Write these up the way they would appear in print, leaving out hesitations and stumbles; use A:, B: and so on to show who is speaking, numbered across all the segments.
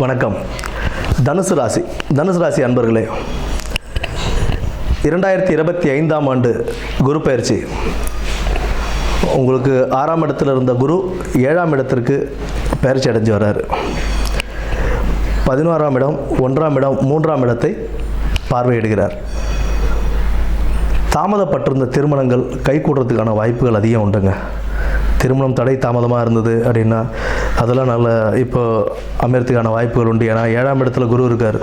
A: வணக்கம். தனுசு ராசி அன்பர்களே, 2025ஆம் ஆண்டு குரு பயிற்சி உங்களுக்கு 6ஆம் இடத்துல இருந்த குரு 7ஆம் இடத்திற்கு பயிற்சி அடைஞ்சு வர்றாரு. 11ஆம் இடம், 1ஆம் இடம், 3ஆம் இடத்தை பார்வையிடுகிறார். தாமதப்பட்டிருந்த திருமணங்கள் கைகூடுறதுக்கான வாய்ப்புகள் அதிகம் உண்டுங்க. திருமணம் தடை தாமதமாக இருந்தது அப்படின்னா அதெல்லாம் நல்ல இப்போ அமையறதுக்கான வாய்ப்புகள் உண்டு. ஏன்னா 7ஆம் இடத்துல குரு இருக்கார்.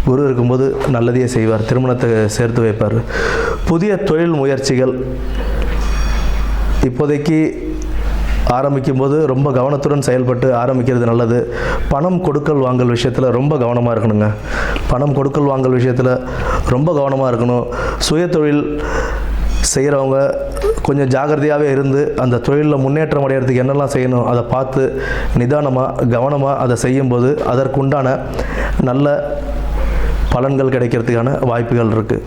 A: குரு இருக்கும்போது நல்லதையே செய்வார், திருமணத்தை சேர்த்து வைப்பார். புதிய தொழில் முயற்சிகள் இப்போதைக்கு ஆரம்பிக்கும் போது ரொம்ப கவனத்துடன் செயல்பட்டு ஆரம்பிக்கிறது நல்லது. பணம் கொடுக்கல் வாங்கல் விஷயத்தில் ரொம்ப கவனமாக இருக்கணுங்க. பணம் கொடுக்கல் வாங்கல் விஷயத்தில் ரொம்ப கவனமாக இருக்கணும். சுய தொழில் செய்கிறவங்க கொஞ்சம் ஜாகிரதையாகவே இருந்து அந்த தொழிலில் முன்னேற்றம் அடைகிறதுக்கு என்னெல்லாம் செய்யணும் அதை பார்த்து நிதானமாக கவனமாக அதை செய்யும்போது அதற்குண்டான நல்ல பலன்கள் கிடைக்கிறதுக்கான வாய்ப்புகள் இருக்குது.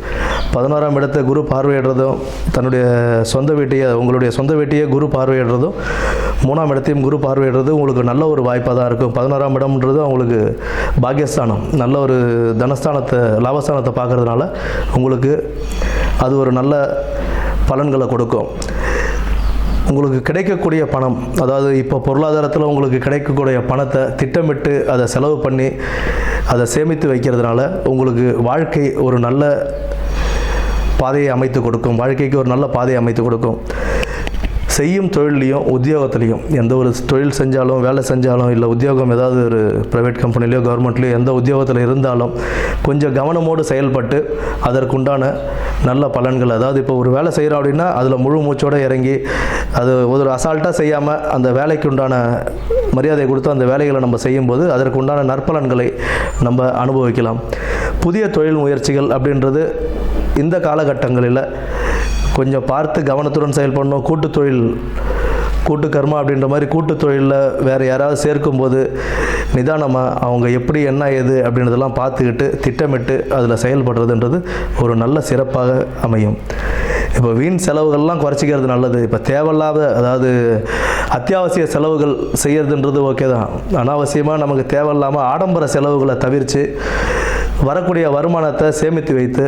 A: 11ஆம் இடத்தை குரு பார்வையிடுறதும் தன்னுடைய சொந்த வீட்டையே உங்களுடைய சொந்த வீட்டையே குரு பார்வையிடுறதும் 3ஆம் இடத்தையும் குரு பார்வையிடுறது உங்களுக்கு நல்ல ஒரு வாய்ப்பாக தான் இருக்கும். 11ஆம் இடம்ன்றது அவங்களுக்கு பாக்கியஸ்தானம், நல்ல ஒரு தனஸ்தானத்தை லாபஸ்தானத்தை பார்க்குறதுனால உங்களுக்கு அது ஒரு நல்ல பலன்களை கொடுக்கும். உங்களுக்கு கிடைக்கக்கூடிய பணம், அதாவது இப்போ பொருளாதாரத்தில் உங்களுக்கு கிடைக்கக்கூடிய பணத்தை திட்டமிட்டு அதை செலவு பண்ணி அதை சேமித்து வைக்கிறதுனால உங்களுக்கு வாழ்க்கை ஒரு நல்ல பாதையை அமைத்து கொடுக்கும். வாழ்க்கைக்கு ஒரு நல்ல பாதையை அமைத்து கொடுக்கும். செய்யும் தொழிலையும் உத்தியோகத்துலேயும் எந்த ஒரு தொழில் செஞ்சாலும் வேலை செஞ்சாலும் இல்லை உத்தியோகம் ஏதாவது ஒரு ப்ரைவேட் கம்பெனிலையோ கவர்மெண்ட்லேயோ எந்த உத்தியோகத்தில் இருந்தாலும் கொஞ்சம் கவனமோடு செயல்பட்டு அதற்குண்டான நல்ல பலன்கள், அதாவது இப்போ ஒரு வேலை செய்கிறோம் அப்படின்னா அதில் முழு மூச்சோடு இறங்கி அது ஒரு அசால்ட்டாக செய்யாமல் அந்த வேலைக்கு உண்டான மரியாதை கொடுத்து அந்த வேலைகளை நம்ம செய்யும்போது அதற்கு உண்டான நற்பலன்களை நம்ம அனுபவிக்கலாம். புதிய தொழில் முயற்சிகள் அப்படின்றது இந்த காலகட்டங்களில் கொஞ்சம் பார்த்து கவனத்துடன் செயல்படணும். கூட்டு தொழில், கூட்டு கர்மா அப்படின்ற மாதிரி கூட்டு தொழிலில் வேறு யாராவது சேர்க்கும்போது நிதானமாக அவங்க எப்படி என்ன ஏது அப்படின்றதெல்லாம் பார்த்துக்கிட்டு திட்டமிட்டு அதில் செயல்படுறதுன்றது ஒரு நல்ல சிறப்பாக அமையும். இப்போ வீண் செலவுகள்லாம் குறைச்சிக்கிறது நல்லது. இப்போ தேவையில்லாத, அதாவது அத்தியாவசிய செலவுகள் செய்கிறதுன்றது ஓகே தான். அனாவசியமாக நமக்கு தேவையில்லாமல் ஆடம்பர செலவுகளை தவிர்த்து வரக்கூடிய வருமானத்தை சேமித்து வைத்து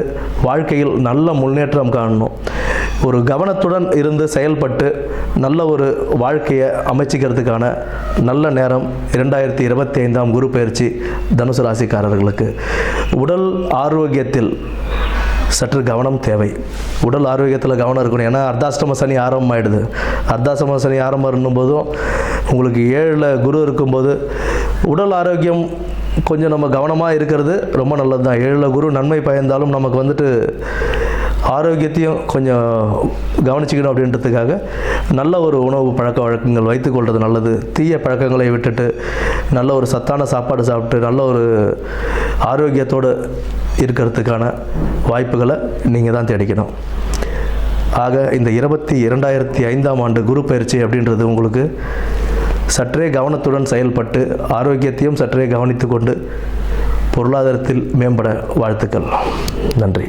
A: வாழ்க்கையில் நல்ல முன்னேற்றம் காணணும். ஒரு கவனத்துடன் இருந்து செயல்பட்டு நல்ல ஒரு வாழ்க்கையை அமைச்சிக்கிறதுக்கான நல்ல நேரம் 2025ஆம் குரு பயிற்சி தனுசு ராசிக்காரர்களுக்கு. உடல் ஆரோக்கியத்தில் சற்று கவனம் தேவை. உடல் ஆரோக்கியத்தில் கவனம் இருக்கணும். ஏன்னா அர்த்தாஷ்டம சனி ஆரம்பமாயிடுது. அர்த்தாஷ்டம சனி ஆரம்பம் போதும் உங்களுக்கு 7ல் குரு இருக்கும்போது உடல் ஆரோக்கியம் கொஞ்சம் நம்ம கவனமாக இருக்கிறது ரொம்ப நல்லது தான். 7ல் குரு நன்மை பயந்தாலும் நமக்கு வந்துட்டு ஆரோக்கியத்தையும் கொஞ்சம் கவனிச்சிக்கணும் அப்படின்றதுக்காக நல்ல ஒரு உணவு பழக்க வழக்கங்கள் வைத்துக்கொள்வது நல்லது. தீய பழக்கங்களை விட்டுட்டு நல்ல ஒரு சத்தான சாப்பாடு சாப்பிட்டு நல்ல ஒரு ஆரோக்கியத்தோடு இருக்கிறதுக்கான வாய்ப்புகளை நீங்கள் தான் தேடிக்கணும். ஆக இந்த 2025ஆம் ஆண்டு குரு பயிற்சி அப்படின்றது உங்களுக்கு சற்றே கவனத்துடன் செயல்பட்டு ஆரோக்கியத்தையும் சற்றே கவனித்து கொண்டு பொருளாதாரத்தில் மேம்பட வாழ்த்துக்கள். நன்றி.